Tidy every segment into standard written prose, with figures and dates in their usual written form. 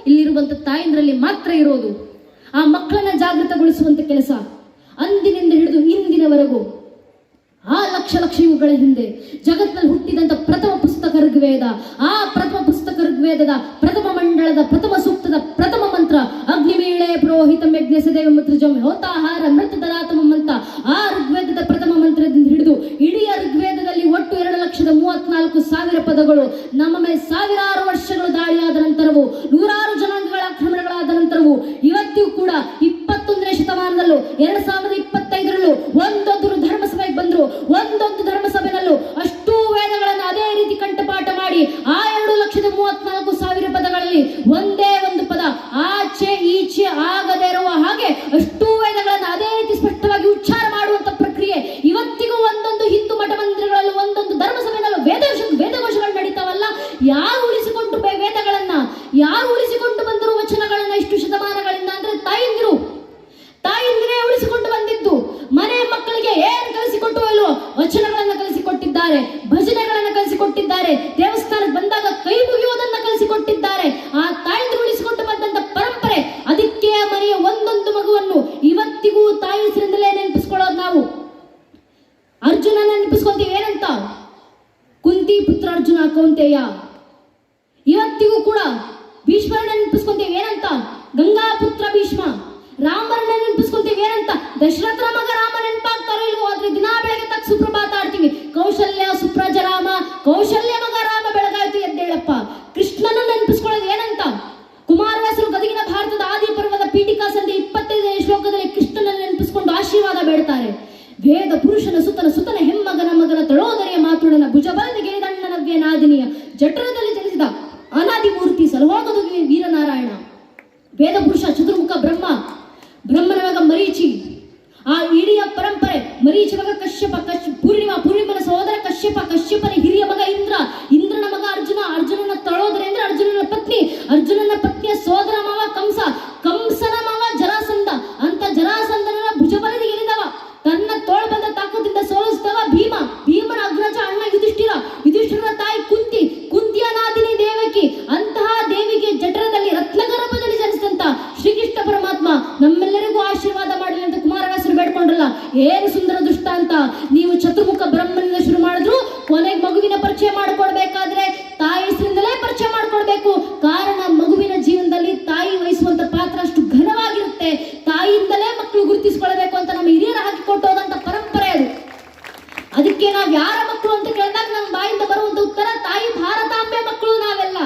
ಇಲ್ಲಿರುವಂತ ತಾಯಂದ್ರಲ್ಲಿ ಮಾತ್ರ ಇರೋದು. ಆ ಮಕ್ಕಳನ್ನ ಜಾಗೃತಗೊಳಿಸುವಂತ ಕೆಲಸ ಅಂದಿನಿಂದ ಹಿಡಿದು ಇಂದಿನವರೆಗೂ ಆ ಲಕ್ಷ ಯುಗಗಳ ಹಿಂದೆ ಜಗತ್ತಿನಲ್ಲಿ ಹುಟ್ಟಿದಂತ ಪ್ರಥಮ ಪುಸ್ತಕ ಋಗ್ವೇದ. ಆ ಪ್ರಥಮ ಪುಸ್ತಕ ಋಗ್ವೇದದ ಪ್ರಥಮ ಮಂಡಳದ ಪ್ರಥಮ ಸೂಕ್ತದ ಪ್ರಥಮ ಮಂತ್ರ ಅಗ್ನಿಮೀಳೆ ಪುರೋಹಿತಂ ಯಜ್ಞ ಸದೇವ ಮುತ್ರಿಜಂ ಹೋತಾಹಾರ ಮೃತದರಾತಮಂ ಅಂತ ಆ ಋಗ್ವೇದದ ಪ್ರಥಮ ಮಂತ್ರದಿಂದ ಹಿಡಿದು ಇಡೀ ಋಗ್ವೇದದಲ್ಲಿ ಒಟ್ಟು 2,34,000 ಪದಗಳು. ನಮ್ಮ ಮೇಲೆ ಸಾವಿರಾರು ವರ್ಷಗಳು ದಾಳಿಯಾದ ನಂತರವೂ, ನೂರಾರು ಜನಾಂಗಗಳ ಆಕ್ರಮಣಗಳಾದ ನಂತರವೂ ಇವತ್ತಿಗೂ ಕೂಡ 21ನೇ ಶತಮಾನದಲ್ಲೂ 2025ರಲ್ಲೂ ಒಂದೊಂದು ಧರ್ಮಸಭೆಗೆ ಬಂದ್ರು, ಒಂದೊಂದು ಧರ್ಮಸಭೆನಲ್ಲೂ ಅಷ್ಟೂ ವೇದಗಳನ್ನು ಅದೇ ರೀತಿ ಕಂಠಪಾಠ ಮಾಡಿ ಆ 2,34,000 ಪದಗಳಲ್ಲಿ ಒಂದೇ ಒಂದು ಪದ ಆಚೆ ಈಚೆ ಆಗದೇ ಇರುವ ಹಾಗೆ ಅಷ್ಟೂ ವೇದಗಳನ್ನು ಅದೇ ರೀತಿ ಸ್ಪಷ್ಟವಾಗಿ ಉಚ್ಚಾರ ಮಾಡುವಂತ ಪ್ರಕ್ರಿಯೆ ಇವತ್ತಿಗೂ ಒಂದೊಂದು ಹಿಂದೂ ಮಠ ಮಂದಿರಗಳಲ್ಲೂ ಒಂದೊಂದು ಧರ್ಮಸಭೆನಲ್ಲೂ ವೇದಘೋಷಗಳು ನಡೀತಾವಲ್ಲ. ಯಾರು ಉಳಿಸಿಕೊಂಡು ವೇದಗಳನ್ನ, ಯಾರು ಉಳಿಸಿಕೊಂಡು ಬಂದರು ವಚನಗಳನ್ನ ಇಷ್ಟು ಶತಮಾನಗಳಿಂದ ಅಂದ್ರೆ ತಾಯಿಂದಿರೇ ಉಳಿಸಿಕೊಂಡು ಬಂದಿದ್ದು. ಮನೆ ಮಕ್ಕಳಿಗೆ ಏನು ಕಲಿಸಿಕೊಟ್ಟು ಇಲ್ವೋ ವಚನಗಳನ್ನ ಕಲಿಸಿಕೊಟ್ಟಿದ್ದಾರೆ, ಭಜನೆಗಳನ್ನ ಕಲಿಸಿಕೊಟ್ಟಿದ್ದಾರೆ, ದೇವಸ್ಥಾನಕ್ಕೆ ಬಂದಾಗ ಕೈ ಮುಗಿಯುವುದನ್ನ ಕಲಿಸಿಕೊಟ್ಟಿದ್ದಾರೆ. ಆ ತಾಯಿಂದ್ರು ಉಳಿಸಿಕೊಂಡು ಬಂದಂತ ಪರಂಪರೆ. ಅದಕ್ಕೆ ಮನೆಯ ಒಂದೊಂದು ಮಗುವನ್ನು ಇವತ್ತಿಗೂ ತಾಯಿ ಹೆಸರಿಂದಲೇ ನೆನಪಿಸ್ಕೊಳ್ಳೋದು ನಾವು. ಅರ್ಜುನನ ನೆನಪಿಸ್ಕೊಳ್ತೀವಿ ಏನಂತ? ಕುಂತಿ ಪುತ್ರ ಅರ್ಜುನ ಕೌಂತೆಯ. ಇವತ್ತಿಗೂ ಕೂಡ ಭೀಷ್ಮರನ್ನ ನೆನಪಿಸ್ಕೊಂತೀವಿ ಏನಂತ? ಗಂಗಾ ಪುತ್ರ ಭೀಷ್ಮ. ರಾಮರನ್ನ ನೆನಪಿಸ್ಕೊಂತೀವಿ ಏನಂತ? ದಶರಥನ ಮಗ ರಾಮ. ನೆನಪಾಗ್ತಾರೋ ಇಲ್ವೋ? ಆದ್ರೆ ದಿನಾ ಬೆಳಗ್ಗೆ ತಕ್ಕ ಸುಪ್ರಭಾತ ಆಡ್ತೀವಿ. ಕೌಶಲ್ಯ ಸುಪ್ರಜ ರಾಮ, ಕೌಶಲ್ಯ ಮಗ ರಾಮ ಬೆಳಗಾಯ್ತು ಎದ್ದೇಳಪ್ಪ. ಕೃಷ್ಣನ ನೆನಪಿಸ್ಕೊಳ್ಳೋದು ಏನಂತ? ಕುಮಾರವ್ಯಾಸರು ಗದಗಿನ ಭಾರತದ ಆದಿ ಪರ್ವದ ಪೀಠಿಕಾ ಸಂಧಿ 25ನೇ ಶ್ಲೋಕದಲ್ಲಿ ಕೃಷ್ಣನ ನೆನಪಿಸಿಕೊಂಡು ಆಶೀರ್ವಾದ ಬೇಡ್ತಾರೆ. ವೇದ ಪುರುಷನ ಸುತನ ಹೆಮ್ಮಗನ ಮಗನ ತಳೋದರಿಯ ಮಾತುಡನ ಭುಜಬಲದ ಗೆರಿದಣ್ಣನವ್ಯ ನಾದಿನಿಯ ಜಠರದಲ್ಲಿ ಜನಿಸಿದ ಅನಾದಿ ಮೂರ್ತಿ ಸಲಹೋಗದು ವೀರನಾರಾಯಣ. ವೇದ ಪುರುಷ ಚತುರ್ಮುಖ ಬ್ರಹ್ಮನ ಮಗ ಮರೀಚಿ. ಆ ಇಡೀ ಪರಂಪರೆ ಮರೀಚಿ ಮಗ ಕಶ್ಯಪ, ಪೂರ್ಣಿಮನ ಸಹೋದರ ಕಶ್ಯಪನ ಹಿರಿಯ ಮಗ ಇಂದ್ರನ ಮಗ ಅರ್ಜುನನ ತಳೋದರಿ ಅಂದ್ರೆ ಅರ್ಜುನನ ಪತ್ನಿಯ ಸೋದರ ಮಾವ ಕಂಸನ ಮಾವ ಜರಾಸಂಧ. ಅಂತ ಜರಾಸಂಧನ ಭುಜಬಲದ ಗೆರಿದವ, ತನ್ನ ತೋಳ್ಬಂದ ತಾಕದಿಂದ ಸೋಲಿಸಿದವ ಭೀಮನ ಅಗ್ರಜ ಅಣ್ಣ ಯುಧಿಷ್ಠಿರನ ತಾಯಿ ಕುಂತಿಯ ನಾದಿನಿ ದೇವಕಿ. ಅಂತಹ ದೇವಿಗೆ ಜಠರದಲ್ಲಿ ರತ್ನಗರ್ಭದಲ್ಲಿ ಜನಿಸಿದಂತ ಶ್ರೀಕೃಷ್ಣ ಪರಮಾತ್ಮ ನಮ್ಮೆಲ್ಲರಿಗೂ ಆಶೀರ್ವಾದ ಮಾಡಲಿ ಅಂತ ಕುಮಾರವ್ಯಾಸರು ಬೇಡ್ಕೊಂಡ್ರಲ್ಲ. ಏನು ಸುಂದರ ದುಷ್ಟ ಅಂತ. ನೀವು ಚತುರ್ಮುಖ ಬ್ರಹ್ಮನಿಂದ ಶುರು ಮಾಡಿದ್ರು, ಕೊನೆಗೆ ಮಗುವಿನ ಪರಿಚಯ ಮಾಡಿಕೊಡ್ಬೇಕಾದ್ರೆ ತಾಯಿ ಹೆಸರಿಂದಲೇ ಪರಿಚಯ ಮಾಡಿಕೊಡ್ಬೇಕು. ಕಾರಣ ಮಗುವಿನ ಜೀವನದಲ್ಲಿ ತಾಯಿ ವಹಿಸುವಂತ ಪಾತ್ರ ಅಷ್ಟು ಘನವಾಗಿರುತ್ತೆ. ತಾಯಿಯಿಂದಲೇ ಮಕ್ಕಳು ಗುರುತಿಸಿಕೊಳ್ಬೇಕು ಅಂತ ನಮ್ಮ ಹಿರಿಯರು ಹಾಕಿಕೊಟ್ಟೋದಂತ ಪರಂಪರೆ ಅದು. ಅದಕ್ಕೆ ನಾವ್ ಯಾರ ಮಕ್ಕಳು ಅಂತ ಕೇಳಿದಾಗ ನಮ್ಮ ಬಾಯಿಂದ ಬರುವಂತ ಉತ್ತರ ತಾಯಿ ಭಾರತಾಂಬೆ ಮಕ್ಕಳು ನಾವೆಲ್ಲ.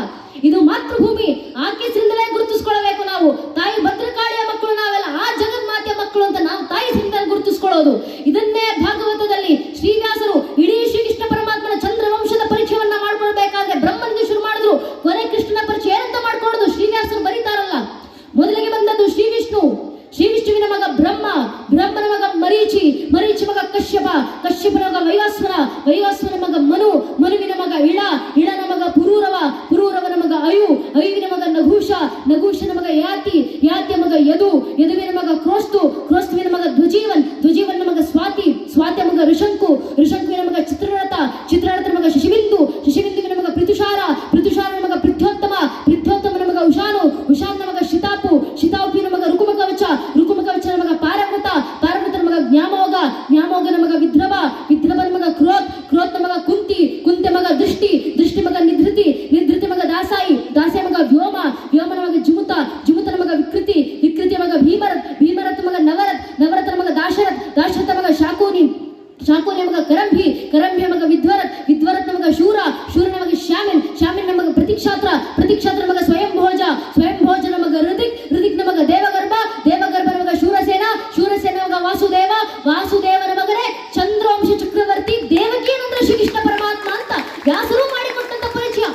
ಇದು ಮಾತೃಭೂಮಿ, ಆಕೆ ಹೆಸರಿಂದಲೇ ಗುರುತಿಸ್ಕೊಳ್ಬೇಕು ನಾವು. ತಾಯಿ ಭದ್ರಕಾಳಿಯ ಮಕ್ಕಳು ನಾವೆಲ್ಲ, ಆ ಜಗನ್ಮಾತೆಯ ಮಕ್ಕಳು ಅಂತ ನಾವು ತಾಯಿ ಹೆಸರಿಂದ ಗುರುತಿಸ್ಕೊಳ್ಳೋದು. ಇದನ್ನೇ ಭಾಗವತದಲ್ಲಿ ಶ್ರೀವ್ಯಾಸರು ಇಡೀ ಶ್ರೀಕೃಷ್ಣ ಪರಮಾತ್ಮನ ಚಂದ್ರವಂಶದ ಪರಿಚಯವನ್ನ ಮಾಡ್ಕೊಳ್ಬೇಕಾದ್ರೆ ಬ್ರಹ್ಮನಿಂದ ಶುರು ಮಾಡಿದ್ರು. ಕೊನೆ ಕೃಷ್ಣನ ಪರಿಚಯ ಏನಂತ ಮಾಡ್ಕೊಳ್ಳೋದು ಶ್ರೀವ್ಯಾಸರು ಬರೀತಾರಲ್ಲ. ಮೊದಲಿಗೆ ಬಂದದ್ದು ಶ್ರೀವಿಷ್ಣುವಿನ ಮಗ ಬ್ರಹ್ಮನ ಮಗ ಮರೀಚಿ ಮಗ ಕಶ್ಯಪನ ಮಗ ವೈವಾಸ್ವನ ಮಗ ಮನುವಿನ ಮಗ ಇಳನ ಮಗ ಪುರೂರವನ ಮಗ ಅಯುವಿನ ಮಗ ನಘೂಷನ ಮಗ ಯಾತಿಯ ಮಗ ಯದುವಿನ ಮಗ ಕ್ರೋಸ್ತುವಿನ ಮಗ ಧ್ವಜೀವನ ಮಗ ಸ್ವಾತಿಯ ಮಗ ಋಷಂಕುವಿನ ಮಗ ಚಿತ್ರರಥನ ಮಗ ಶಶಿಬಿಂದುವಿನ ಮಗ ಪೃಥುಷಾರನ ಮಗ ಪೃಥ್ವೋತ್ತಮನ ಮಗ ಉಷಾನ ಮಗ ಶಿತಾಪುವಿನ ಮಗ ರುಕುಮಕವಚನ ಮಗ ಪಾರವೃತನ ಮಗ ಜ್ಞಾಮೋಗನ ಮಗ ವಿದ್ರವನ ಮಗ ಕ್ರೋತ್ನ ಮಗ ಕುಂತಿ ಮಗ ದೃಷ್ಟಿ ಮಗ ನಿಧೃತಿ ಮಗ ದಾಸಾಯಿ ಮಗ ವ್ಯೋಮನ ಮಗ ಜುಮುತನ ಮಗ ವಿಕೃತಿಯ ಮಗ ಭೀಮರಥ ಮಗ ನವರಥನ ಮಗ ದಾಶರಥ ಮಗ ಶಾಕೂನಿ ಮಗ ಕರಂಭಿಯ ಮಗ ವಿದ್ವರತ್ನ ಮಗ ಶೂರನ ಮಗ ಶ್ಯಾಮಿನ ಮಗ ಪ್ರತಿಕ್ಷಾತ್ರ ಮಗ ಸ್ವಯಂಭೋಜನ ಮಗ ಋದಿಕ್ನ ಮಗ ದೇವಗರ್ಭನ ಮಗ ಶೂರಸೇನ ಮಗ ವಾಸುದೇವನ ಮಗನೇ ಚಂದ್ರವಂಶ ಚಕ್ರವರ್ತಿ. ದೇವಕಿ ಏನಂದ್ರೆ ಶ್ರೀಕೃಷ್ಣ ಪರಮಾತ್ಮ ಅಂತ ವ್ಯಾಸರು ಮಾಡಿಕೊಟ್ಟಂತ ಪರಿಚಯ.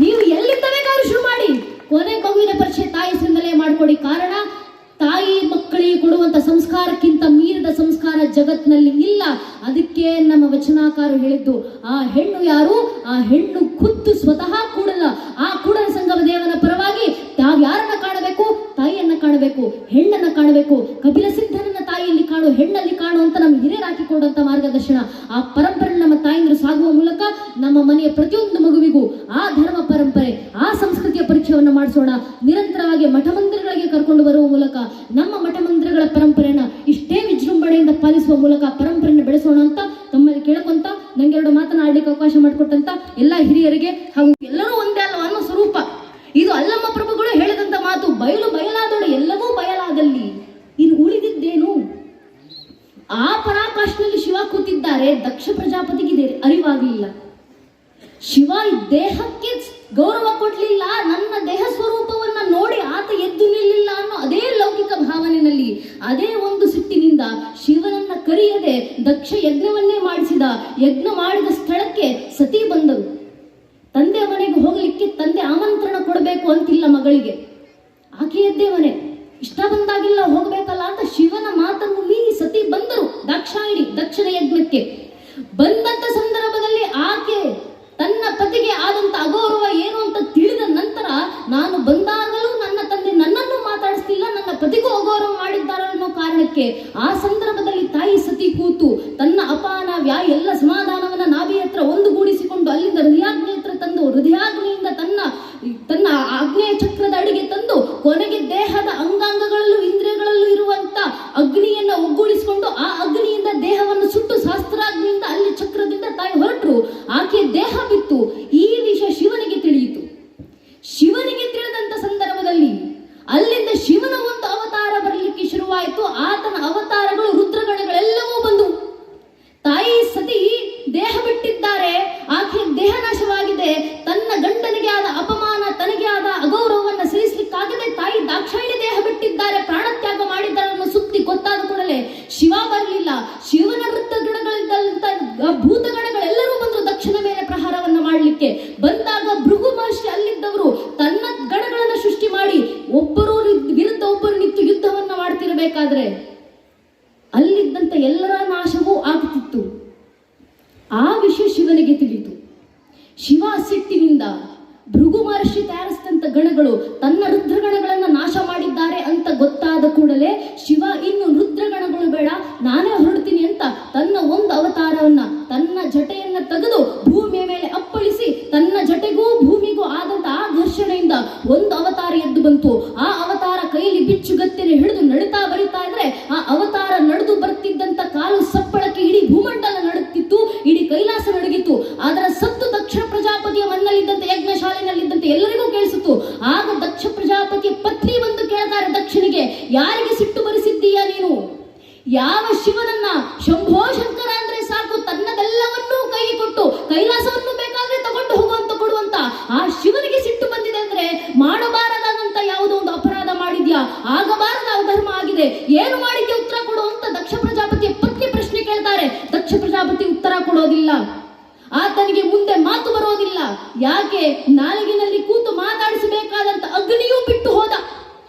ನೀವು ಎಲ್ಲಿಂದ ಬೇಕಾದ್ರೂ ಶುರು ಮಾಡಿ, ಕೊನೆ ಮಗುವಿನ ಪರಿಚಯ ತಾಯಿ ಹೆಸರಿಂದಲೇ ಮಾಡಿಕೊಡಿ. ಕಾರಣ ತಾಯಿ ಮಕ್ಕಳಿಗೆ ಕೊಡುವಂತ ಸಂಸ್ಕಾರಕ್ಕಿಂತ ಮೀರಿದ ಸಂಸ್ಕಾರ ಜಗತ್ನಲ್ಲಿ ಇಲ್ಲ. ಅದಕ್ಕೆ ನಮ್ಮ ವಚನಾಕಾರರು ಹೇಳಿದ್ದು, ಆ ಹೆಣ್ಣು ಯಾರು? ಆ ಹೆಣ್ಣು ಖುದ್ದು ಸ್ವತಃ ಕೂಡಲ ಸಂಗಮ ದೇವನ ಪರವಾಗಿ ತಾವು ಯಾರನ್ನ ಕಾಣಬೇಕು? ತಾಯಿಯನ್ನ ಕಾಣಬೇಕು, ಹೆಣ್ಣನ್ನ ಕಾಣಬೇಕು. ಕಪಿಲ ಸಿದ್ಧನನ್ನ ತಾಯಿಯಲ್ಲಿ ಕಾಣು, ಹೆಣ್ಣಲ್ಲಿ ಕಾಣು ಅಂತ ನಮ್ಮ ಹಿರಿಯರು ಹಾಕಿಕೊಂಡಂತ ಮಾರ್ಗದರ್ಶನ. ಆ ಪರಂಪರೆ ನಮ್ಮ ತಾಯಿಂದರು ಸಾಗುವ ಮೂಲಕ ನಮ್ಮ ಮನೆಯ ಪ್ರತಿಯೊಂದು ಮಗುವಿಗೂ ಆ ಧರ್ಮ ಪರಂಪರೆ, ಆ ಸಂಸ್ಕೃತಿ ಸಂಸ್ಕೃತಿಯ ಪರಿಚಯವನ್ನು ಮಾಡಿಸೋಣ. ನಿರಂತರವಾಗಿ ಮಠ ಮಂದಿರಗಳಿಗೆ ಕರ್ಕೊಂಡು ಬರುವ ಮೂಲಕ ನಮ್ಮ ಮಠ ಮಂದಿರಗಳ ಪರಂಪರೆಯನ್ನ ಇಷ್ಟೇ ವಿಜೃಂಭಣೆಯಿಂದ ಪಾಲಿಸುವ ಮೂಲಕ ಪರಂಪರೆಯನ್ನು ಬೆಳೆಸೋಣ ಅಂತ ತಮ್ಮಲ್ಲಿ ಕೇಳ್ಕೊಂತ ನಂಗೆರಡು ಮಾತನಾಡಲಿಕ್ಕೆ ಅವಕಾಶ ಮಾಡಿಕೊಟ್ಟಂತ ಎಲ್ಲ ಹಿರಿಯರಿಗೆ ಹಾಗೂ ಎಲ್ಲರೂ ಒಂದೇ ಅಲ್ಲ ಅನ್ನೋ ಸ್ವರೂಪ ಇದು ಅಲ್ಲಮ್ಮ ಪ್ರಭುಗಳು ಹೇಳಿದಂತ ಮಾತು. ಬಯಲಾದೋಳು ಎಲ್ಲವೂ ಬಯಲಾದಲ್ಲಿ ಇನ್ನು ಉಳಿದಿದ್ದೇನು? ಆ ಪರಾಕಾಶನಲ್ಲಿ ಶಿವ ಕೂತಿದ್ದಾರೆ. ದಕ್ಷ ಪ್ರಜಾಪತಿಗೆ ಅರಿವಾಗಲಿಲ್ಲ. ಶಿವ ದೇಹಕ್ಕೆ ಗೌರವ ಕೊಡ್ಲಿಲ್ಲ, ನನ್ನ ದೇಹ ಸ್ವರೂಪವನ್ನ ನೋಡಿ ಆತ ಎದ್ದು ನಿಲ್ಲಿಲ್ಲ ಅನ್ನೋ ಅದೇ ಲೌಕಿಕ ಭಾವನೆಯಲ್ಲಿ ಅದೇ ಒಂದು ಸಿಟ್ಟಿನಿಂದ ಶಿವನನ್ನ ಕರೆಯದೆ ದಕ್ಷ ಯಜ್ಞವನ್ನೇ ಮಾಡಿಸಿದ. ಯಜ್ಞ ಮಾಡಿದ ಸ್ಥಳಕ್ಕೆ ಸತಿ ಬಂದರು. ತಂದೆ ಮನೆಗೆ ಹೋಗ್ಲಿಕ್ಕೆ ತಂದೆ ಆಮಂತ್ರಣ ಕೊಡಬೇಕು ಅಂತಿಲ್ಲ ಮಗಳಿಗೆ, ಆಕೆಯದ್ದೇ ಮನೆ, ಇಷ್ಟ ಬಂದಾಗಿಲ್ಲ ಹೋಗ್ಬೇಕಲ್ಲ ಅಂತ ಶಿವನ ಮಾತನ್ನು ಮೀರಿ ಸತಿ ಬಂದರು ದಾಕ್ಷಾಯಿಣಿ ದಕ್ಷಿಣ ಯಜ್ಞಕ್ಕೆ. ಬಂದಂತ ಸಂದರ್ಭದಲ್ಲಿ ಆಕೆ ತನ್ನ ಪತಿಗೆ ಆದಂತ ಅಗೌರವ ಏನು ಅಂತ ತಿಳಿದ ನಂತರ ನಾನು ಬಂದಾಗಲೂ ನನ್ನ ತಂದೆ ನನ್ನನ್ನು ಮಾತಾಡಿಸ್ತಿಲ್ಲ, ನನ್ನ ಪತಿಗೂ ಅಗೌರವ ಮಾಡಿದ್ದಾರೆ ಅನ್ನೋ ಕಾರಣಕ್ಕೆ ಆ ಸಂದರ್ಭದಲ್ಲಿ ತಾಯಿ ಸತಿ ಕೂತು ತನ್ನ ಅಪಾನ ವ್ಯಾಯ ಎಲ್ಲ ಸಮಾಧಾನವನ್ನ ನಾಭಿ ಹತ್ರ ಒಂದುಗೂಡಿಸಿಕೊಂಡು ಅಲ್ಲಿಂದ ಹೃದಯಾಗ್ನಿ ಹತ್ರ ತಂದು ಹೃದಯಾಗ್ನಿಯಿಂದ ತನ್ನ ಆಗ್ನೇಯ ಚಕ್ರದ ಅಡಿಗೆ ತಂದು ಕೊನೆಗೆ ದೇಹದ ಅಂಗಾಂಗಗಳಲ್ಲೂ ಇಂದ್ರಿಯಗಳಲ್ಲೂ ಇರುವಂತ ಅಗ್ನಿಯನ್ನ ಒಗ್ಗೂಡಿಸಿಕೊಂಡು ಆ ಅಗ್ನಿಯಿಂದ ದೇಹವನ್ನು ಸುಟ್ಟು ಶಾಸ್ತ್ರಾಗ್ನಿಯಿಂದ ಅಲ್ಲಿ ಚಕ್ರದಿಂದ ತಾಯಿ ಹೊರಟರು. ಆಕೆ ದೇಹ ಬಿತ್ತು. ಈ ವಿಷಯ ಶಿವನಿಗೆ ತಿಳಿಯಿತು. ಶಿವನಿಗೆ ತಿಳಿದಂತ ಸಂದರ್ಭದಲ್ಲಿ ಅಲ್ಲಿಂದ ಶಿವನ ಒಂದು ಅವತಾರ ಬರಲಿಕ್ಕೆ ಶುರುವಾಯಿತು. ಆತನ ಅವತಾರಗಳು ರುದ್ರಗಣಗಳೆಲ್ಲವೂ ಬಂದು ತಾಯಿ ಸತಿ ದೇಹ ಬಿಟ್ಟಿದ್ದಾರೆ. ಆಕೆ ದೇಹ ನಾಶವಾಗಿದೆ. ತನ್ನ ಗಂಡನಿಗೆ ಆದ ಅಪಮಾನ, ತನಗೆ ಆದ ಅಗೌರವವನ್ನು ಸಹಿಸಲಿಕ್ಕಾಗದೆ ತಾಯಿ ದಾಕ್ಷಾಯಿಣಿ ದೇಹ ಬಿಟ್ಟಿದ್ದಾರೆ, ಪ್ರಾಣತ್ಯಾಗ ಮಾಡಿದ್ದಾರೆ ಅನ್ನೋ ಸುದ್ದಿ ಗೊತ್ತಾದ ಕೂಡಲೇ ಶಿವ ಬರಲಿಲ್ಲ. ಶಿವನ ವೃತ್ತಗಣಗಳಿದ್ದಂತ ಭೂತಗಣಗಳೆಲ್ಲರೂ ಬಂದರು ದಕ್ಷಿಣ ಮೇಲೆ ಪ್ರಹಾರವನ್ನ ಮಾಡಲಿಕ್ಕೆ. ಬಂದಾಗ ಭೃಗು ಮಹರ್ಷಿ ಅಲ್ಲಿದ್ದವರು ತನ್ನ ಗಣಗಳನ್ನು ಸೃಷ್ಟಿ ಮಾಡಿ ಒಬ್ಬರು ವಿರುದ್ಧ ಒಬ್ಬರು ನಿಂತು ಯುದ್ಧವನ್ನ ಮಾಡ್ತಿರಬೇಕಾದ್ರೆ ಅಲ್ಲಿದ್ದಂತ ಎಲ್ಲರ ನಾಶವೂ ಆಗುತ್ತಿತ್ತು. ಆ ವಿಷಯ ಶಿವನಿಗೆ ತಿಳಿಯಿತು. ಶಿವ ಸಿಟ್ಟಿನಿಂದ ಭೃಗು ಮಹರ್ಷಿ ತಯಾರಿಸಿದಂತ ಗಣಗಳು ತನ್ನ ರುದ್ರಗಣಗಳನ್ನ ನಾಶ ಮಾಡಿದ್ದಾರೆ ಅಂತ ಗೊತ್ತಾದ ಕೂಡಲೇ ಶಿವ ಇನ್ನು ರುದ್ರಗಣಗಳು ಬೇಡ, ನಾನೇ ಹೊರಡ್ತೀನಿ ಅಂತ ತನ್ನ ಒಂದು ಅವತಾರವನ್ನ ತನ್ನ ಜಟೆಯನ್ನ ತೆಗೆದು ಭೂಮಿಯ ಮೇಲೆ ಅಪ್ಪಳಿಸಿ ತನ್ನ ಜಟೆಗೂ ಭೂಮಿಗೂ ಆದಂತ ಆ ಘರ್ಷಣೆಯಿಂದ ಒಂದು ಅವತಾರ ಎದ್ದು ಬಂತು. ಆ ಅವತಾರ ಕೈಯಲ್ಲಿ ಬಿಚ್ಚುಗತ್ತೆನೆ ಹಿಡಿದು ನಡುತ್ತಾ ಬರಿತಾ ಇದ್ರೆ ಆ ಅವತಾರ ನಡೆದು ಬರ್ತಿದ್ದಂತ ಕಾಲು ಸಪ್ಪಳಕ್ಕೆ ಇಡೀ ಭೂಮಂಡಲ ನಡುತ್ತಿತ್ತು, ಇಡೀ ಕೈಲಾಸ ನಡುಗಿತ್ತು. ಅದರ ಸತ್ತು ದಕ್ಷ ಪ್ರಜಾಪತಿಯ ಮಣ್ಣಲ್ಲಿದ್ದಂತೆ ಯಜ್ಞಶಾಲೆನಲ್ಲಿದ್ದಂತೆ ಎಲ್ಲರಿಗೂ ಕೇಳಿಸಿತು. ಆಗ ದಕ್ಷ ಪ್ರಜಾಪತಿಯ ಪತ್ನಿ ಬಂದು ಕೇಳ್ತಾರೆ ದಕ್ಷನಿಗೆ, ಯಾರಿಗೆ ಸಿಟ್ಟು ಬರಿಸಿದ್ದೀಯಾ ನೀನು? ಯಾವ ಶಿವನನ್ನ? ಶಂಭೋ ಶಂಕರ ಅಂದ್ರೆ ಸಾಕು, ತನ್ನದೆಲ್ಲವನ್ನೂ ಕೈಗೆ ಕೊಟ್ಟು ಕೈಲಾಸವನ್ನು ಬೇಕಾದ್ರೆ ತಗೊಂಡು ಹೋಗುವಂತ ಕೊಡುವಂತ ಆ ಶಿವನಿಗೆ ಸಿಟ್ಟು ಬಂದಿದೆ ಅಂದ್ರೆ ಮಾಡಬಾರದಾದಂತ ಯಾವುದೋ ಒಂದು ಅಪರಾಧ ಮಾಡಿದ್ಯಾ, ಆಗಬಾರದ ಅಧರ್ಮ ಆಗಿದೆ, ಏನು ಮಾಡಿದ್ಯಾ ಉತ್ತರ ಕೊಡು ಅಂತ ದಕ್ಷ ಪ್ರಜಾಪತಿಯ ಪತ್ನಿ ಪ್ರಶ್ನೆ ಕೇಳ್ತಾರೆ. ದಕ್ಷ ಪ್ರಜಾಪತಿ ಉತ್ತರ ಕೊಡೋದಿಲ್ಲ. ಆತನಿಗೆ ಮುಂದೆ ಮಾತು ಬರೋದಿಲ್ಲ. ಯಾಕೆ? ನಾಲಿಗೆನಲ್ಲಿ ಕೂತು ಮಾತಾಡಿಸಬೇಕಾದಂತ ಅಗ್ನಿಯೂ ಬಿಟ್ಟು ಹೋದ.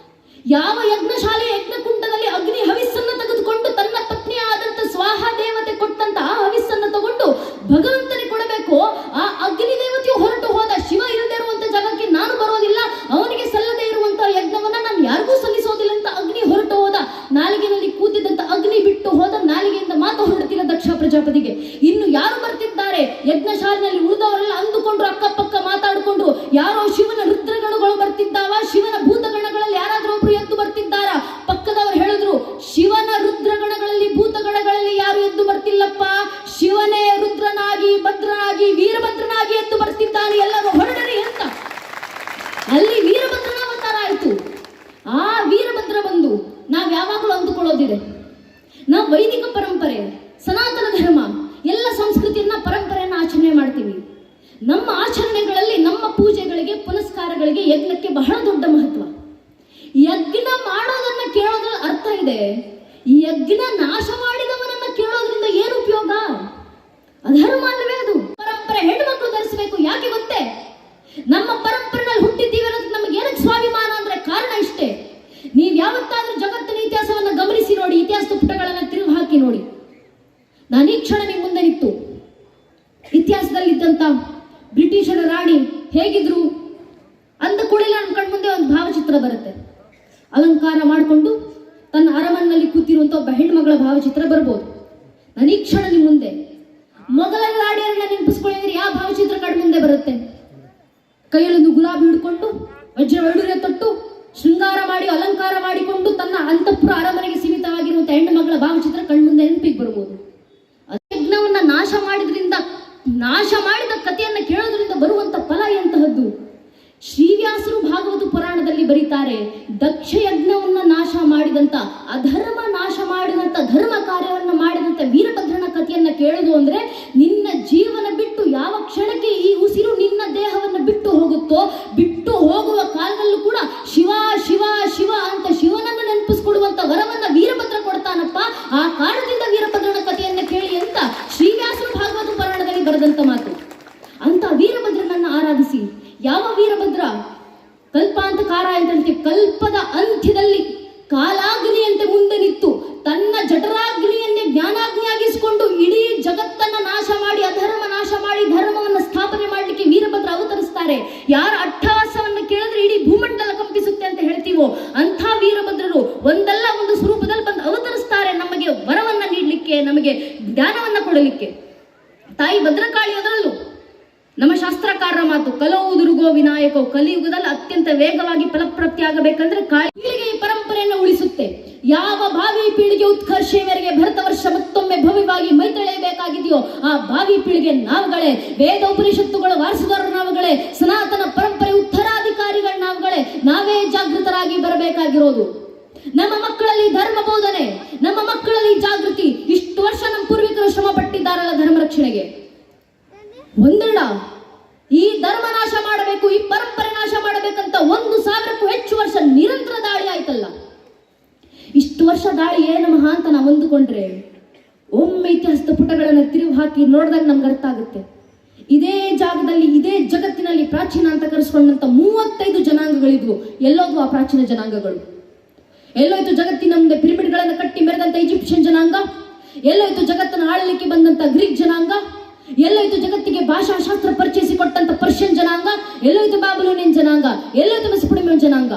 ಯಾವ ಯಜ್ಞಶಾಲೆ ಯಜ್ಞಕುಂಡದಲ್ಲಿ ಅಗ್ನಿ ಹವಿಸ್ಸನ್ನು ತೆಗೆದುಕೊಂಡು ತನ್ನ ಪತ್ನಿ ಆದಂತ ಸ್ವಾಹ ದೇವತೆ ಕೊಟ್ಟಂತ ಆ ಹವಿಸ್ಸನ್ನು ತಗೊಂಡು ಭಗವಂತನಿಗೆ ಕೊಡಬೇಕು, ಆ ಅಗ್ನಿ ದೇವತೆಯು ಹೊರಟು ಹೋದ. ಶಿವ ಇಲ್ಲದೆ ಇರುವಂತ ಜಾಗಕ್ಕೆ ನಾನು ಬರೋದಿಲ್ಲ, ಅವನಿಗೆ ಸಲ್ಲದೆ ಇರುವಂತ ಯಜ್ಞವನ್ನ ನಾನು ಯಾರಿಗೂ ಸಲ್ಲಿಸೋದಿಲ್ಲ ಅಂತ ಅಗ್ನಿ ಹೊರಟು ಹೋದ. ನಾಲಿಗೆನಲ್ಲಿ ಕೂತಿದ್ದಂತ ಅಗ್ನಿ ಬಿಟ್ಟು ಹೋದ. ನಾಲಿಗೆಯಿಂದ ಮಾತು ಹೊರಡ್ತಿಲ್ಲ ದಕ್ಷ ಪ್ರಜಾಪತಿಗೆ. ಇನ್ನು ಯಾರು ಬರ್ತಿದ್ದಾರೆ ಯಜ್ಞಶಾಲೆಯಲ್ಲಿ ಉಳಿದವರೆಲ್ಲ ಅಂದುಕೊಂಡ್ರು, ಅಕ್ಕಪಕ್ಕ ಮಾತಾಡಿಕೊಂಡ್ರು, ಯಾರೋ ಶಿವನ ರುದ್ರಗಣಗಳು ಬರ್ತಿದ್ದಾವ, ಶಿವನ ಭೂತಗಣಗಳಲ್ಲಿ ಯಾರಾದ್ರೂ ಒಬ್ರು ಎದ್ದು ಬರ್ತಿದ್ದಾರ. ಪಕ್ಕದವರು ಹೇಳಿದ್ರು, ಶಿವನ ರುದ್ರಗಣಗಳಲ್ಲಿ ಭೂತಗಣಗಳಲ್ಲಿ ಯಾರು ಎದ್ದು ಬರ್ತಿಲ್ಲಪ್ಪ, ಶಿವನೇ ರುದ್ರನಾಗಿ ಭದ್ರನಾಗಿ ವೀರಭದ್ರನಾಗಿ ಎದ್ದು ಬರ್ತಿದ್ದಾನೆ, ಎಲ್ಲರೂ ಹೊರಡರಿ ಅಂತ. ಅಲ್ಲಿ ವೀರಭದ್ರನ ಅವತಾರ ಆಯ್ತು. ಆ ವೀರಭದ್ರ ಬಂದು ನಾವ್ ಯಾವಾಗಲೂ ಅಂದುಕೊಳ್ಳೋದಿದೆ, ನಾವು ವೈದಿಕ ಪರಂಪರೆ ಸನಾತನ ಧರ್ಮ ಎಲ್ಲ ಸಂಸ್ಕೃತಿಯನ್ನ ಪರಂಪರೆಯನ್ನ ಆಚರಣೆ ಮಾಡ್ತೀವಿ. ನಮ್ಮ ಆಚರಣೆಗಳಲ್ಲಿ ನಮ್ಮ ಪೂಜೆಗಳಿಗೆ ಪುನಸ್ಕಾರಗಳಿಗೆ ಯಜ್ಞಕ್ಕೆ ಬಹಳ ದೊಡ್ಡ ಮಹತ್ವ. ಯಜ್ಞ ಮಾಡೋದನ್ನ ಕೇಳೋದ್ರಲ್ಲಿ ಅರ್ಥ ಇದೆ, ಯಜ್ಞ ನಾಶ ಮಾಡಿದವನನ್ನ ಕೇಳೋದ್ರಿಂದ ಏನು ಉಪಯೋಗ? ಅಧರ್ಮ ಅಲ್ವೇ ಅದು? ಪರಂಪರೆ ಹೆಣ್ಮಕ್ಳು ಧರಿಸಬೇಕು. ಯಾಕೆ ಗೊತ್ತೇ? ನಮ್ಮ ಪರಂಪರೆನಲ್ಲಿ ಹುಟ್ಟಿದ್ದೀವಿ ಅನ್ನೋದಕ್ಕೆ ನಮಗೆ ಏನಕ್ಕೆ ಸ್ವಾಭಿಮಾನ ಅಂದ್ರೆ ಕಾರಣ ಇಷ್ಟೇ. ನೀವು ಯಾವತ್ತಾದ್ರೂ ಜಗತ್ತಿನ ಇತಿಹಾಸವನ್ನ ಗಮನಿಸಿ ನೋಡಿ, ಇತಿಹಾಸದ ಪುಟಗಳನ್ನ ತಿರುಗಿ ಹಾಕಿ ನೋಡಿ. ನಾನು ಈ ಕ್ಷಣ ನಿಮ್ಮ ಮುಂದೆ ನಿಂತು ಇತಿಹಾಸದಲ್ಲಿದ್ದಂತ ಬ್ರಿಟಿಷರ ರಾಣಿ ಹೇಗಿದ್ರು ಅಂದ ಕೂಡಲೇ ನನ್ನ ಕಣ್ಮುಂದೆ ಒಂದು ಭಾವಚಿತ್ರ ಬರುತ್ತೆ. ಅಲಂಕಾರ ಮಾಡಿಕೊಂಡು ತನ್ನ ಅರಮನೆಯಲ್ಲಿ ಕೂತಿರುವಂತ ಒಬ್ಬ ಹೆಣ್ಮಗಳ ಭಾವಚಿತ್ರ ಬರ್ಬೋದು. ನಾನು ಈ ಕ್ಷಣ ನಿಮ್ಮ ಮುಂದೆ ಮೊಘಲ ರಾಣಿಯರನ್ನ ನೆನಪಿಸ್ಕೊಳ್ಳಿದ್ರೆ ಯಾವ ಭಾವಚಿತ್ರ ಕಣ್ಮುಂದೆ ಬರುತ್ತೆ? ಕೈಯಲ್ಲೊಂದು ಗುಲಾಬಿ ಹಿಡ್ಕೊಂಡು ವಜ್ರ ವೈಡೂರ್ಯ ತೊಟ್ಟು ಶೃಂಗಾರ ಮಾಡಿ ಅಲಂಕಾರ ಮಾಡಿಕೊಂಡು ತನ್ನ ಅಂತಃಪುರ ಅರಮನೆಗೆ ಸೀಮಿತವಾಗಿರುವಂತಹ ಹೆಣ್ಣು ಮಗಳ ಭಾವಚಿತ್ರ ಕಣ್ಮುಂದೆ ನೆನಪಿಗೆ ಬರ್ಬೋದು. ಯಜ್ಞವನ್ನ ನಾಶ ಮಾಡಿದ ಕಥೆಯನ್ನ ಕೇಳೋದ್ರಿಂದ ಬರುವಂತ ಫಲ ಎಂತಹದ್ದು? ಶ್ರೀವ್ಯಾಸರು ಭಾಗವತ ಪುರಾಣದಲ್ಲಿ ಬರೀತಾರೆ, ದಕ್ಷ ಯಜ್ಞವನ್ನ ನಾಶ ಮಾಡಿದಂತ ಧರ್ಮ ಕಾರ್ಯವನ್ನ ಮಾಡಿದಂತ ವೀರಭದ್ರನ ಕಥೆಯನ್ನ ಕೇಳೋದು ಅಂದ್ರೆ ನಿನ್ನ ಜೀವನ ಬಿಟ್ಟು ಯಾವ ಕ್ಷಣಕ್ಕೆ ಈ ಉಸಿರು ನಿನ್ನ ದೇಹವನ್ನು ಬಿಟ್ಟು ಹೋಗುತ್ತೋ, ಬಿಟ್ಟು ಹೋಗುವ ಕಾಲದಲ್ಲೂ ಕೂಡ ಶಿವ ಶಿವ ಶಿವ ಅಂತ ಶಿವನನ್ನು ನೆನಪಿಸ್ಕೊಡುವಂತ ವರವನ್ನ ವೀರಭದ್ರ ಕೊಡ್ತಾನಪ್ಪ. ಆ ಕಾರಣದಿಂದ ವೀರಭದ್ರನ ಕಥೆಯನ್ನ ಕೇಳಿ ಅಂತ ಶ್ರೀವ್ಯಾಸರು ಭಾಗವತ ಪುರಾಣದಲ್ಲಿ ಬರೆದಂತ ಮಾತು. ಅಂತ ವೀರಭದ್ರನನ್ನ ಆರಾಧಿಸಿ. ಯಾವ ವೀರಭದ್ರ? ಕಲ್ಪಾಂತಕಾರ ಅಂತ ಹೇಳ್ತೀವಿ. ಕಲ್ಪದ ಅಂತ್ಯದಲ್ಲಿ ಕಾಲಾಗ್ನಿಯಂತೆ ಮುಂದೆ ನಿಂತು ತನ್ನ ಜಠರಾಗ್ನಿಯನ್ನೇ ಜ್ಞಾನಾಗ್ನಿಯಾಗಿಸಿಕೊಂಡು ಇಡೀ ಜಗತ್ತನ್ನ ನಾಶ ಮಾಡಿ ಅಧರ್ಮ ನಾಶ ಮಾಡಿ ಧರ್ಮವನ್ನು ಸ್ಥಾಪನೆ ಮಾಡಲಿಕ್ಕೆ ವೀರಭದ್ರ ಅವತರಿಸ್ತಾರೆ. ಯಾರ ಅಟ್ಟಹಾಸವನ್ನು ಕೇಳಿದ್ರೆ ಇಡೀ ಭೂಮಂಡಲ ಕಂಪಿಸುತ್ತೆ ಅಂತ ಹೇಳ್ತೀವೋ ಅಂಥ ವೀರಭದ್ರರು ಒಂದಲ್ಲ ಒಂದು ಸ್ವರೂಪದಲ್ಲಿ ಬಂದು ಅವತರಿಸ್ತಾರೆ, ನಮಗೆ ವರವನ್ನ ನೀಡಲಿಕ್ಕೆ, ನಮಗೆ ಜ್ಞಾನವನ್ನ ಕೊಡಲಿಕ್ಕೆ. ತಾಯಿ ಭದ್ರಕಾಳಿ ಅದರಲ್ಲೂ ನಮ್ಮ ಶಾಸ್ತ್ರಕಾರರ ಮಾತು, ಕಲವು ದುರ್ಗೋ ವಿನಾಯಕೋ, ಕಲಿಯುಗದಲ್ಲಿ ಅತ್ಯಂತ ವೇಗವಾಗಿ ಫಲಪ್ರಾಪ್ತಿ ಆಗಬೇಕಂದ್ರೆ ಪೀಳಿಗೆ ಈ ಪರಂಪರೆಯನ್ನು ಉಳಿಸುತ್ತೆ. ಯಾವ ಭಾವಿ ಪೀಳಿಗೆ ಉತ್ಕರ್ಷೆ ಮೇರೆಗೆ ಭರತ ವರ್ಷ ಮತ್ತೊಮ್ಮೆ ಭವ್ಯವಾಗಿ ಮೈತಳೆಯಬೇಕಾಗಿದೆಯೋ ಆ ಭಾವಿ ಪೀಳಿಗೆ ನಾವುಗಳೇ, ವೇದ ಉಪನಿಷತ್ತುಗಳ ವಾರಸುದಾರರು ನಾವುಗಳೇ, ಸನಾತನ ಪರಂಪರೆ ಉತ್ತರಾಧಿಕಾರಿಗಳ ನಾವುಗಳೇ. ನಾವೇ ಜಾಗೃತರಾಗಿ ಬರಬೇಕಾಗಿರೋದು. ನಮ್ಮ ಮಕ್ಕಳಲ್ಲಿ ಧರ್ಮ ಬೋಧನೆ, ನಮ್ಮ ಮಕ್ಕಳಲ್ಲಿ ಜಾಗೃತಿ. ಇಷ್ಟು ವರ್ಷ ನಮ್ಮ ಪೂರ್ವಿಕರು ಶ್ರಮ ಪಟ್ಟಿದ್ದಾರಲ್ಲ ಧರ್ಮ ರಕ್ಷಣೆಗೆ. ಒಂದೆರಡ ಈ ಧರ್ಮ ನಾಶ ಮಾಡಬೇಕು, ಈ ಪರಂಪರೆ ನಾಶ ಮಾಡಬೇಕಂತ 1,000ಕ್ಕೂ ಹೆಚ್ಚು ವರ್ಷ ನಿರಂತರ ದಾಳಿ ಆಯ್ತಲ್ಲ. ಇಷ್ಟು ವರ್ಷ ದಾಳಿ ಏನಮ್ಮ ಅಂತ ನಾವು ಅಂದುಕೊಂಡ್ರೆ ಒಮ್ಮೆ ಇತಿಹಾಸದ ಪುಟಗಳನ್ನು ತಿರುವು ಹಾಕಿ ನೋಡಿದಾಗ ನಮ್ಗೆ ಅರ್ಥ ಆಗುತ್ತೆ. ಇದೇ ಜಾಗದಲ್ಲಿ ಇದೇ ಜಗತ್ತಿನಲ್ಲಿ ಪ್ರಾಚೀನ ಅಂತ ಕರೆಸ್ಕೊಂಡಂತ 35 ಜನಾಂಗಗಳಿದ್ವು. ಎಲ್ಲೋದ್ವು ಆ ಪ್ರಾಚೀನ ಜನಾಂಗಗಳು? ಎಲ್ಲೋಯ್ತು ಜಗತ್ತಿನ ಮುಂದೆ ಪಿರಮಿಡ್ಗಳನ್ನು ಕಟ್ಟಿ ಮೆರೆದಂತ ಈಜಿಪ್ಷಿಯನ್ ಜನಾಂಗ? ಎಲ್ಲೋಯ್ತು ಜಗತ್ತನ್ನು ಆಳಲಿಕ್ಕೆ ಬಂದಂತ ಗ್ರೀಕ್ ಜನಾಂಗ? ಎಲ್ಲೋಯ್ತು ಜಗತ್ತಿಗೆ ಭಾಷಾಶಾಸ್ತ್ರ ಪರಿಚಯಿಸಿಕೊಟ್ಟಂತ ಪರ್ಷಿಯನ್ ಜನಾಂಗ? ಎಲ್ಲೋಯ್ತು ಬಾಬಿಲೋನಿಯನ್ ಜನಾಂಗ? ಎಲ್ಲೋಯ್ತು ಮೆಸೊಪೊಟೇಮಿಯನ್ ಜನಾಂಗ?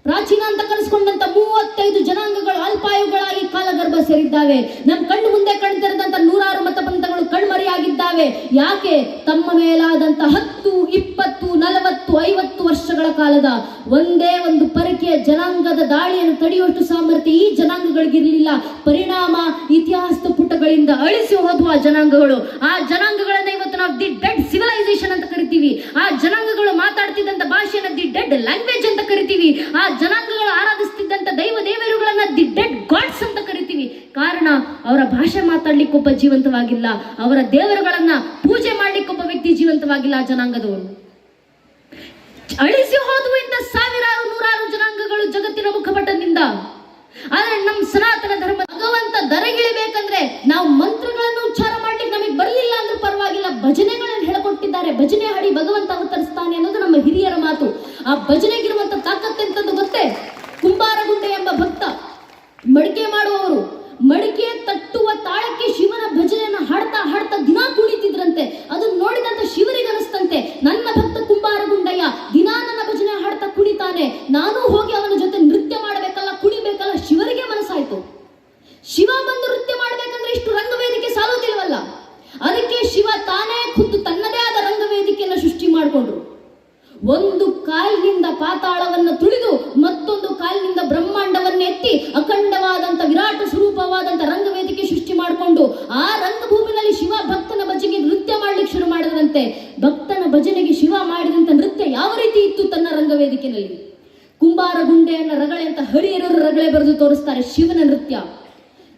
ಪ್ರಾಚೀನ ಅಂತ ಕರೆಸ್ಕೊಂಡಂತ 35 ಜನಾಂಗಗಳು ಅಲ್ಪಾಯುಗಳಾಗಿ ಕಾಲಗರ್ಭ ಸೇರಿದ್ದಾವೆ. ನಮ್ಮ ಕಣ್ಣು ಮುಂದೆ ಕಣ್ತೆರೆದಂತ 100 ಮತಪಂಥಗಳು ಕಣ್ಮರೆಯಾಗಿದ್ದಾವೆ. ಯಾಕೆ? ತಮ್ಮ ಮೇಲಾದಂತ 10, 20, 40, 50 ವರ್ಷಗಳ ಕಾಲದ ಒಂದೇ ಒಂದು ಪರಕೀಯ ಜನಾಂಗದ ದಾಳಿಯನ್ನು ತಡೆಯುವಷ್ಟು ಸಾಮರ್ಥ್ಯ ಈ ಜನಾಂಗಗಳಿಗಿರಲಿಲ್ಲ. ಪರಿಣಾಮ ಇತಿಹಾಸದ ಪುಟಗಳಿಂದ ಅಳಿಸಿ ಹೋದುವ ಜನಾಂಗಗಳು. ಆ ಜನಾಂಗಗಳನ್ನ ಇವತ್ತು ನಾವು ದಿ ಡೆಡ್ ಸಿವಿಲೈಸೇಷನ್ ಅಂತ ಕರಿತೀವಿ. ಆ ಜನಾಂಗಗಳು ಮಾತಾಡ್ತಿದ್ದಂತ ಭಾಷೆಯನ್ನ ದಿ ಡೆಡ್ ಲ್ಯಾಂಗ್ವೇಜ್ ಅಂತ ಕರಿತೀವಿ. ಆ ಜನಾಂಗಗಳು ಆರಾಧಿಸ್ತಿದ್ದಂತ ದೇವರುಗಳನ್ನ ದಿ ಡೆಡ್ ಗಾಡ್ಸ್ ಅಂತ ಕರಿತೀವಿ. ಕಾರಣ ಅವರ ಭಾಷೆ ಮಾತಾಡ್ಲಿಕ್ಕೆ ಒಬ್ಬ ಜೀವಂತವಾಗಿಲ್ಲ, ಅವರ ದೇವರುಗಳನ್ನ ಪೂಜೆ ಮಾಡ್ಲಿಕ್ಕೆ ಒಬ್ಬ ವ್ಯಕ್ತಿ ಜೀವಂತವಾಗಿಲ್ಲ. ಆ ಜನಾಂಗದವರು ಅಳಿಸಿ ಹೋದ್ವು ಇಂಥ 1,000-100 ಜನಾಂಗಗಳು ಜಗತ್ತಿನ ಮುಖಪಟದಿಂದ. ಆದ್ರೆ ನಮ್ಮ ಸನಾತನ ಧರ್ಮ ಭಗವಂತ ದರಗಿಳಿಬೇಕಂದ್ರೆ ನಾವು ಮಂತ್ರಗಳನ್ನು ಉಚ್ಚಾರ ಮಾಡ್ಲಿಕ್ಕೆ ನಮಗೆ ಬರಲಿಲ್ಲ ಅಂದ್ರೆ ಪರವಾಗಿಲ್ಲ, ಭಜನೆಗಳನ್ನು ಹೇಳಿಕೊಟ್ಟಿದ್ದಾರೆ. ಭಜನೆ ಹಾಡಿ ಭಗವಂತ ಅವತರಿಸ್ತಾನೆ ಅನ್ನೋದು ನಮ್ಮ ಹಿರಿಯರ ಮಾತು. ಆ ಭಜನೆಗಿರುವಂತ ತಾಕತ್ತೆಂತದ್ದು ಗೊತ್ತೇ? ಕುಂಬಾರಗುಂಡೆ ಎಂಬ ಭಕ್ತ ಮಡಿಕೆ ಮಾಡುವವರು ಮಡಿಕೆ ತಟ್ಟುವ ತಾಳಕ್ಕೆ ಶಿವನ ಭಜನೆಯನ್ನು ಹಾಡ್ತಾ ಹಾಡ್ತಾ ದಿನಾ ಕುಣಿತಿದ್ರಂತೆ. ಅದನ್ನ ನೋಡಿದಂತ ಶಿವರಿಗೆ ಅನಿಸ್ತಂತೆ, ನನ್ನ ಭಕ್ತ ಕುಂಬಾರಗುಂಡಯ್ಯ ದಿನಾ ನನ್ನ ಭಜನೆ ಹಾಡ್ತಾ ಕುಣಿತಾನೆ, ನಾನು ಹೋಗಿ ಅವನ ಜೊತೆ ನೃತ್ಯ ಮಾಡಬೇಕಲ್ಲ, ಕುಣಿಬೇಕಲ್ಲ. ಶಿವರಿಗೆ ಮನಸ್ಸಾಯ್ತು. ಶಿವ ಬಂದು ನೃತ್ಯ ಮಾಡ್ಬೇಕಂದ್ರೆ ಇಷ್ಟು ರಂಗವೇದಿಕೆ ಸಾಲೋದಿಲ್ವಲ್ಲ. ಅದಕ್ಕೆ ಶಿವ ತಾನೇ ಖುದ್ದು ತನ್ನದೇ ಆದ ರಂಗವೇದಿಕೆಯನ್ನು ಸೃಷ್ಟಿ ಮಾಡಿಕೊಂಡ್ರು. ಒಂದು ಕಾಲಿನಿಂದ ಪಾತಾಳವನ್ನು ತುಳಿದು ಮತ್ತೊಂದು ಕಾಲಿನಿಂದ ಬ್ರಹ್ಮಾಂಡವನ್ನು ಎತ್ತಿ ಅಖಂಡವಾದಂತ ವಿರಾಟ ಸ್ವರೂಪವಾದಂತ ರಂಗವೇದಿಕೆ ಸೃಷ್ಟಿ ಮಾಡಿಕೊಂಡು ಆ ರಂಗಭೂಮಿನಲ್ಲಿ ಶಿವ ಭಕ್ತನ ಭಜನೆಗೆ ನೃತ್ಯ ಮಾಡ್ಲಿಕ್ಕೆ ಶುರು ಮಾಡಿದ್ರಂತೆ. ಭಕ್ತನ ಭಜನೆಗೆ ಶಿವ ಮಾಡಿದಂತ ನೃತ್ಯ ಯಾವ ರೀತಿ ಇತ್ತು ತನ್ನ ರಂಗವೇದಿಕೆಯಲ್ಲಿ? ಕುಂಬಾರ ಗುಂಡೆಯನ್ನ ರಗಳೆ ಅಂತ ಹರಿಹರರು ರಗಳೆ ಬರೆದು ತೋರಿಸ್ತಾರೆ. ಶಿವನ ನೃತ್ಯ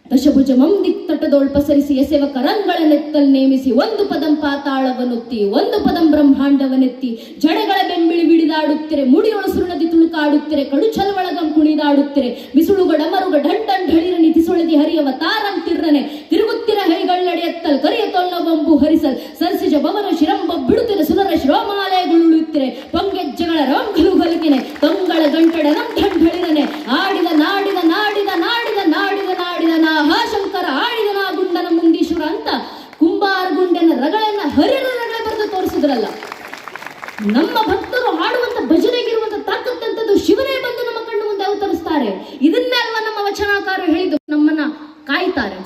ದಶಭುಜ ಮಂದಿಕ್ ತಟದೋಳ್ ಪಸರಿಸಿ ಎಸೆವಕ ರಂಗಳನ್ನೆತ್ತಲ್ ನೇಮಿಸಿ ಒಂದು ಪದಂ ಪಾತಾಳವನ್ನುತ್ತಿ ಒಂದು ಪದಂ ಬ್ರಹ್ಮಾಂಡವನ್ನೆತ್ತಿ ಜಡಗಳ ಬೆಂಬಿಳಿ ಬಿಡಿದಾಡುತ್ತಿರೆ ಮುಡಿಯೊಳ ಸುರುಣದಿ ತುಳುಕಾಡುತ್ತಿರೆ ಕಡು ಚಲವಳಗಂ ಕುಣಿದಾಡುತ್ತಿರೆ ಬಿಸುಳುಗಡ ಮರುಗ ಢಂಡನ್ ಢಳಿರನಿ ತಿಸುಳದಿ ಹರಿಯವ ತಾರಂ ತಿರ್ರನೆ ತಿರುಗುತ್ತಿರ ಹೈಗಳ್ಳಡೆಯತ್ತಲ್ ಕರಿಯ ತೊಲ್ಲವಂಬು ಹರಿಸಲ್ ಸರಸಿಜ ಭವನ ಶಿರಂಬ ಬಿಡುತ್ತಿರ ಸುರರ ಶ್ರೋಮಾಲಯಗಳುಳುತ್ತಿರೆ ಪೊಂಗೆಜ್ಜಗಳ ರಂಗಲು ಗಲಿತಿನೆ ತೊಂಗಳ ಗಂಟಡ ನಂ ಢಂಢಳಿರನೆ ಆಡಿದ ನಾಡಿದ ನಾಡಿದ ನಾಡಿದ ನಾಡಿದ ನಾಡಿದ ನಾ ಶಂಕರ ಆಡಿದ ನಾ ಗುಂಡನ ಮುಂದೀಶ್ವರ ಅಂತ ಕುಂಬಾರ ಗುಂಡನ ರಗಳನ್ನ ಹರಿಯರ ರಗಳೆ ಬರೆದು ತೋರಿಸಿದ್ರಲ್ಲ. ನಮ್ಮ ಭಕ್ತರು ಹಾಡುವಂತ ಭಜನೆಗಿರುವಂತ ತಾಕತ್ತಂತದ್ದು ಶಿವನೇ ಬಂದು ನಮ್ಮ ಕಣ್ಣು ಮುಂದೆ ಅವತರಿಸ್ತಾರೆ. ಇದನ್ನೇ ಅಲ್ವಾ ನಮ್ಮ ವಚನಕಾರರು ಹೇಳಿದ್ದು, ನಮ್ಮನ್ನ ಕಾಯ್ತಾರೆ,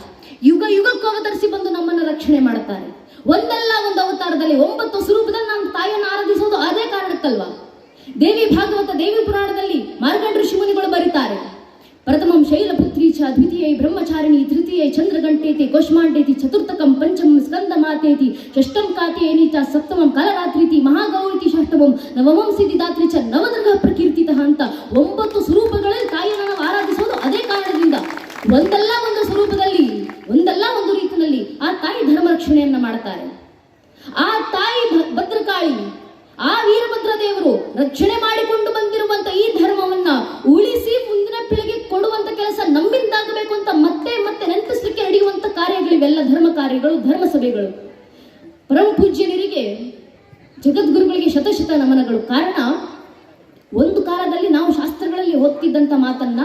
ಯುಗ ಯುಗಕ್ಕೂ ಅವತರಿಸಿ ಬಂದು ನಮ್ಮನ್ನ ರಕ್ಷಣೆ ಮಾಡುತ್ತಾರೆ. ಒಂದಲ್ಲ ಒಂದು ಅವತಾರದಲ್ಲಿ 9 ಸ್ವರೂಪದಲ್ಲಿ ನಮ್ಮ ತಾಯಿಯನ್ನು ಆರಾಧಿಸೋದು ಅದೇ ಕಾರಣಕ್ಕಲ್ವಾ? ದೇವಿ ಭಾಗವತ ಪ್ರಥಮಂ ಶೈಲಪುತ್ರಿ ಚ ದ್ವಿತೀಯೈ ಬ್ರಹ್ಮಚಾರಿಣಿ ತೃತೀಯೈ ಚಂದ್ರಗಂಟೇತಿ ಕೋಷ್ಮಾಂಡೇತಿ ಚತುರ್ಥಕಂ ಪಂಚಮಂ ಸ್ಕಂದಮಾತೇತಿ ಷಷ್ಠಂ ಕಾತೇಯನಿ ಚ ಸಪ್ತಮಂ ಕಾಲರಾತ್ರಿತಿ ಮಹಾಗೌರಿತಿ ಷಷ್ಠಮಂ ನವಮಂ ಸಿದ್ಧಿದಾತ್ರಿ ಚ ನವದುರ್ಗ ಪ್ರಕೀರ್ತಿತಃ ಅಂತ 9 ಸ್ವರೂಪಗಳಲ್ಲಿ ತಾಯಿಯನ್ನು ನಾವು ಆರಾಧಿಸೋದು ಅದೇ ಕಾರಣದಿಂದ. ಒಂದಲ್ಲ ಒಂದು ಸ್ವರೂಪದಲ್ಲಿ, ಒಂದಲ್ಲ ಒಂದು ರೀತಿಯಲ್ಲಿ ಆ ತಾಯಿ ಧರ್ಮ ರಕ್ಷಣೆಯನ್ನ ಮಾಡ್ತಾರೆ. ಆ ತಾಯಿ ಭದ್ರಕಾಳಿ, ಆ ವೀರಭದ್ರ ದೇವರು ರಕ್ಷಣೆ ಮಾಡಿಕೊಂಡು ಬಂದಿರುವಂತ ಈ ಧರ್ಮವನ್ನ ಉಳಿಸಿ ಮುಂದಿನ ಪೀಳಿಗೆ ಕೊಡುವಂತ ಕೆಲಸ ನಮ್ಮಿಂದಾಗಬೇಕು ಅಂತ ಮತ್ತೆ ಮತ್ತೆ ನೆನಪಿಸ್ಲಿಕ್ಕೆ ನಡೆಯುವಂತ ಕಾರ್ಯಗಳಿವೆಲ್ಲ ಧರ್ಮ ಕಾರ್ಯಗಳು, ಧರ್ಮ ಸಭೆಗಳು. ಪರಮ ಪೂಜ್ಯನಿಗೆ, ಜಗದ್ಗುರುಗಳಿಗೆ ಶತಶತ ನಮನಗಳು. ಕಾರಣ, ಒಂದು ಕಾಲದಲ್ಲಿ ನಾವು ಶಾಸ್ತ್ರಗಳಲ್ಲಿ ಓದ್ತಿದ್ದಂತ ಮಾತನ್ನ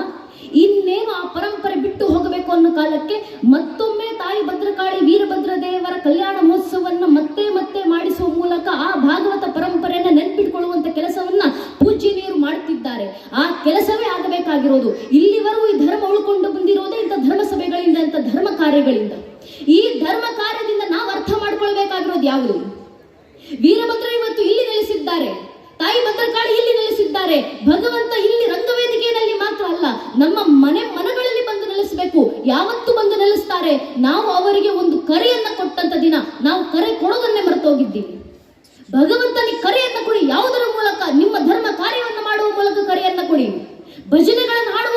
ಇನ್ನೇನು ಆ ಪರಂಪರೆ ಬಿಟ್ಟು ಹೋಗಬೇಕು ಅನ್ನೋ ಕಾಲಕ್ಕೆ ಮತ್ತೊಮ್ಮೆ ತಾಯಿ ಭದ್ರಕಾಳಿ ವೀರಭದ್ರ ದೇವರ ಕಲ್ಯಾಣ ಮಹೋತ್ಸವವನ್ನ ಮತ್ತೆ ಮತ್ತೆ ಮಾಡಿಸುವ ಮೂಲಕ ಆ ಭಾಗವತ ಪರಂಪರೆಯನ್ನ ನೆನ್ಪಿಟ್ಕೊಳ್ಳುವಂತ ಕೆಲಸವನ್ನ ಪೂಜ್ಯನೀಯರು ಮಾಡುತ್ತಿದ್ದಾರೆ. ಆ ಕೆಲಸವೇ ಆಗಬೇಕಾಗಿರೋದು. ಇಲ್ಲಿವರೆಗೂ ಈ ಧರ್ಮ ಉಳ್ಕೊಂಡು ಬಂದಿರೋದೇ ಇಂಥ ಧರ್ಮ ಸಭೆಗಳಿಂದ, ಇಂಥ ಧರ್ಮ ಕಾರ್ಯಗಳಿಂದ. ಈ ಧರ್ಮ ಕಾರ್ಯದಿಂದ ನಾವು ಅರ್ಥ ಮಾಡ್ಕೊಳ್ಬೇಕಾಗಿರೋದು ಯಾವುದು? ವೀರಭದ್ರ ಇವತ್ತು ಇಲ್ಲಿ ನೆಲೆಸಿದ್ದಾರೆ, ತಾಯಿ ಭದ್ರಕಾಳಿ ಇಲ್ಲಿ ನೆಲೆಸಿದ್ದಾರೆ. ಭಗವಂತ ಇಲ್ಲಿ ರಂಗವೇದಿಕೆಯಲ್ಲಿ ಮಾತ್ರ ಅಲ್ಲ, ನಮ್ಮ ಮನಗಳಲ್ಲಿ ಬಂದು ನೆಲೆಸಬೇಕು. ಯಾವತ್ತು ಬಂದು ನೆಲೆಸ್ತಾರೆ? ನಾವು ಅವರಿಗೆ ಒಂದು ಕರೆಯನ್ನ ಕೊಟ್ಟಂತ ದಿನ. ನಾವು ಕರೆ ಕೊಡೋದನ್ನೇ ಮರೆತೋಗಿದ್ದೀವಿ. ಭಗವಂತನಿಗೆ ಕರೆಯನ್ನ ಕೊಡಿ. ಯಾವುದರ ಮೂಲಕ? ನಿಮ್ಮ ಧರ್ಮ ಕಾರ್ಯವನ್ನ ಮಾಡುವ ಮೂಲಕ ಕರೆಯನ್ನ ಕೊಡಿ. ಭಜನೆಗಳನ್ನು ಹಾಡುವ